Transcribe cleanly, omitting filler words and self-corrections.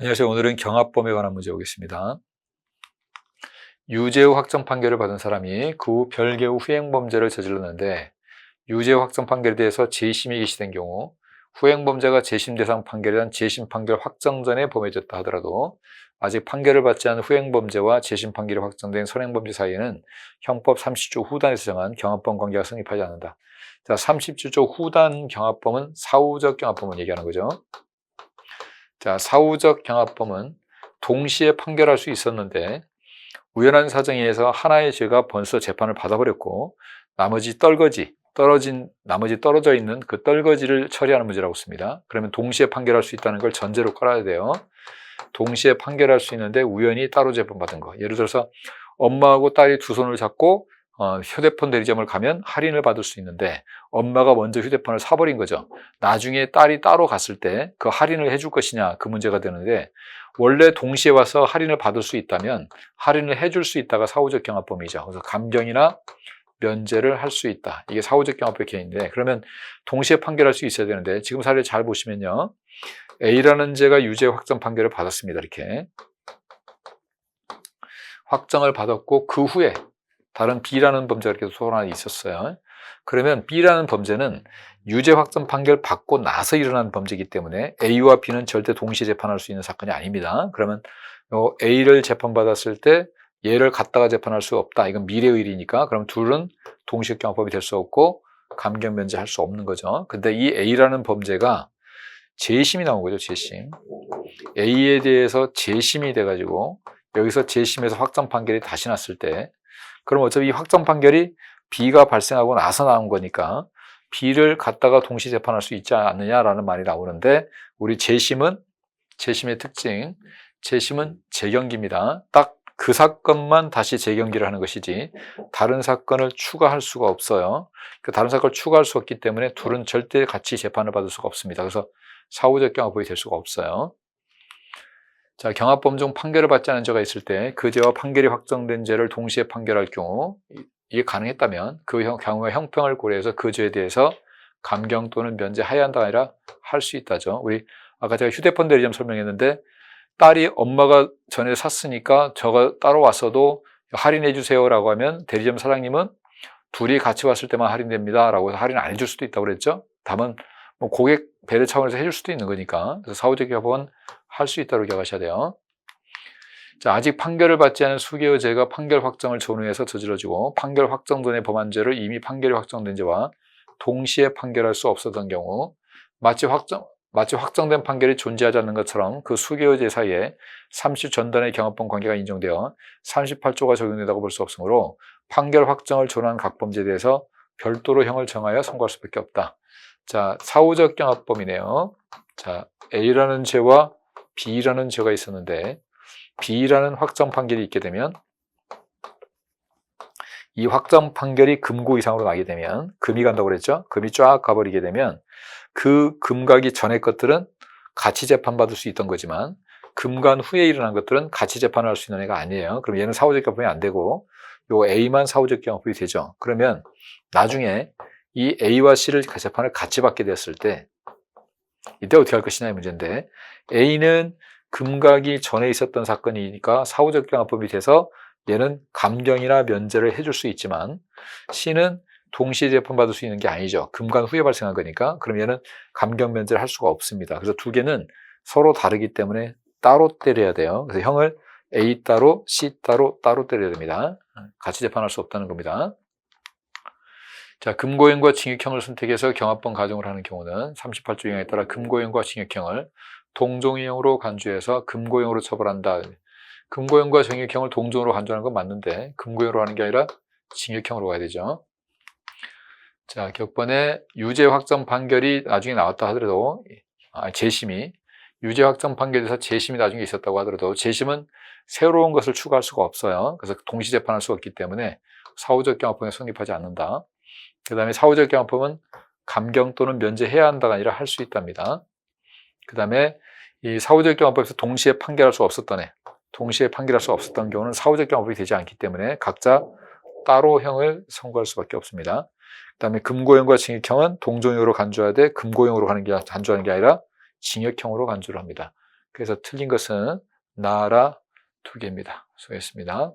안녕하세요. 오늘은 경합범에 관한 문제 보겠습니다. 유죄 후 확정 판결을 받은 사람이 그 후 별개 후 후행범죄를 저질렀는데 유죄 후 확정 판결에 대해서 재심이 개시된 경우 후행범죄가 재심 대상 판결이란 재심 판결 확정 전에 범해졌다 하더라도 아직 판결을 받지 않은 후행범죄와 재심 판결이 확정된 선행범죄 사이에는 형법 30조 후단에서 정한 경합범 관계가 성립하지 않는다. 자, 30조 후단 경합범은 사후적 경합범을 얘기하는 거죠. 자, 사후적 경합범은 동시에 판결할 수 있었는데 우연한 사정에 의해서 하나의 죄가 벌써 재판을 받아버렸고 나머지 떨어져 있는 그 떨거지를 처리하는 문제라고 씁니다. 그러면 동시에 판결할 수 있다는 걸 전제로 깔아야 돼요. 동시에 판결할 수 있는데 우연히 따로 재판받은 거. 예를 들어서 엄마하고 딸이 두 손을 잡고 휴대폰 대리점을 가면 할인을 받을 수 있는데 엄마가 먼저 휴대폰을 사버린 거죠. 나중에 딸이 따로 갔을 때 그 할인을 해줄 것이냐, 그 문제가 되는데 원래 동시에 와서 할인을 받을 수 있다면 할인을 해줄 수 있다가 사후적 경합범이죠. 그래서 감경이나 면제를 할 수 있다. 이게 사후적 경합범의 개념인데, 그러면 동시에 판결할 수 있어야 되는데 지금 사례를 잘 보시면요, A라는 죄가 유죄 확정 판결을 받았습니다. 이렇게 확정을 받았고 그 후에 다른 B라는 범죄가 이렇게 소란이 있었어요. 그러면 B라는 범죄는 유죄 확정 판결 받고 나서 일어난 범죄이기 때문에 A와 B는 절대 동시에 재판할 수 있는 사건이 아닙니다. 그러면 A를 재판받았을 때 얘를 갖다가 재판할 수 없다. 이건 미래의 일이니까 그럼 둘은 동시에 경합범이 될 수 없고 감경 면제할 수 없는 거죠. 근데 이 A라는 범죄가 재심이 나온 거죠. 재심. A에 대해서 재심이 돼가지고 여기서 재심에서 확정 판결이 다시 났을 때, 그럼 어차피 이 확정 판결이 B가 발생하고 나서 나온 거니까 B를 갖다가 동시 재판할 수 있지 않느냐라는 말이 나오는데, 우리 재심의 특징, 재심은 재경기입니다. 딱 그 사건만 다시 재경기를 하는 것이지 다른 사건을 추가할 수가 없어요. 그 다른 사건을 추가할 수 없기 때문에 둘은 절대 같이 재판을 받을 수가 없습니다. 그래서 사후적 경합범이 될 수가 없어요. 자, 경합범 중 판결을 받지 않은 죄가 있을 때 그 죄와 판결이 확정된 죄를 동시에 판결할 경우, 이게 가능했다면 그 경우에 형평을 고려해서 그 죄에 대해서 감경 또는 면제해야 한다가 아니라 할 수 있다죠. 우리 아까 제가 휴대폰 대리점 설명했는데 딸이 엄마가 전에 샀으니까 저가 따로 왔어도 할인해 주세요라고 하면 대리점 사장님은 둘이 같이 왔을 때만 할인됩니다 라고 해서 할인 안 해줄 수도 있다고 그랬죠. 다만 뭐 고객 배려 차원에서 해줄 수도 있는 거니까. 그래서 사후적 경합범은 할 수 있다고 기억하셔야 돼요. 자, 아직 판결을 받지 않은 수개의 죄가 판결 확정을 전후해서 저질러지고 판결 확정 전에 범한 죄를 이미 판결이 확정된 죄와 동시에 판결할 수 없었던 경우, 마치 확정된 판결이 존재하지 않는 것처럼 그 수개의 죄 사이에 30 전단의 경합범 관계가 인정되어 38조가 적용된다고 볼 수 없으므로 판결 확정을 전후한 각 범죄에 대해서 별도로 형을 정하여 선고할 수밖에 없다. 자, 사후적 경합범이네요. 자, A라는 죄와 B라는 죄가 있었는데 B라는 확정 판결이 있게 되면 이 확정 판결이 금고 이상으로 나게 되면, 금이 간다고 그랬죠? 금이 쫙 가버리게 되면 그 금가기 전의 것들은 같이 재판받을 수 있던 거지만 금간 후에 일어난 것들은 같이 재판을 할 수 있는 애가 아니에요. 그럼 얘는 사후적 경합범이 안 되고 요 A만 사후적 경합범이 되죠. 그러면 나중에 이 A와 C를 재판을 같이 받게 됐을 때 이때 어떻게 할 것이냐의 문제인데, A는 금가기 전에 있었던 사건이니까 사후적 경합범이 돼서 얘는 감경이나 면제를 해줄 수 있지만 C는 동시에 재판받을 수 있는 게 아니죠. 금간 후에 발생한 거니까. 그럼 얘는 감경 면제를 할 수가 없습니다. 그래서 두 개는 서로 다르기 때문에 따로 때려야 돼요. 그래서 형을 A 따로 C 따로 때려야 됩니다. 같이 재판할 수 없다는 겁니다. 자, 금고형과 징역형을 선택해서 경합범 가정을 하는 경우는 38조 형에 따라 금고형과 징역형을 동종형으로 간주해서 금고형으로 처벌한다. 금고형과 징역형을 동종으로 간주하는 건 맞는데 금고형으로 하는 게 아니라 징역형으로 가야 되죠. 자, 격번에 유죄 확정 판결이 나중에 나왔다 하더라도, 재심이, 유죄 확정 판결에서 재심이 나중에 있었다고 하더라도 재심은 새로운 것을 추가할 수가 없어요. 그래서 동시 재판할 수 없기 때문에 사후적 경합범에 성립하지 않는다. 그 다음에 사후적 경합범은 감경 또는 면제해야 한다가 아니라 할 수 있답니다. 그 다음에 이 사후적 경합범에서 동시에 판결할 수 없었던 경우는 사후적 경합범이 되지 않기 때문에 각자 따로 형을 선고할 수밖에 없습니다. 그 다음에 금고형과 징역형은 동종형으로 간주하되 금고형으로 간주하는 게 아니라 징역형으로 간주를 합니다. 그래서 틀린 것은 나라 두 개입니다. 수고했습니다.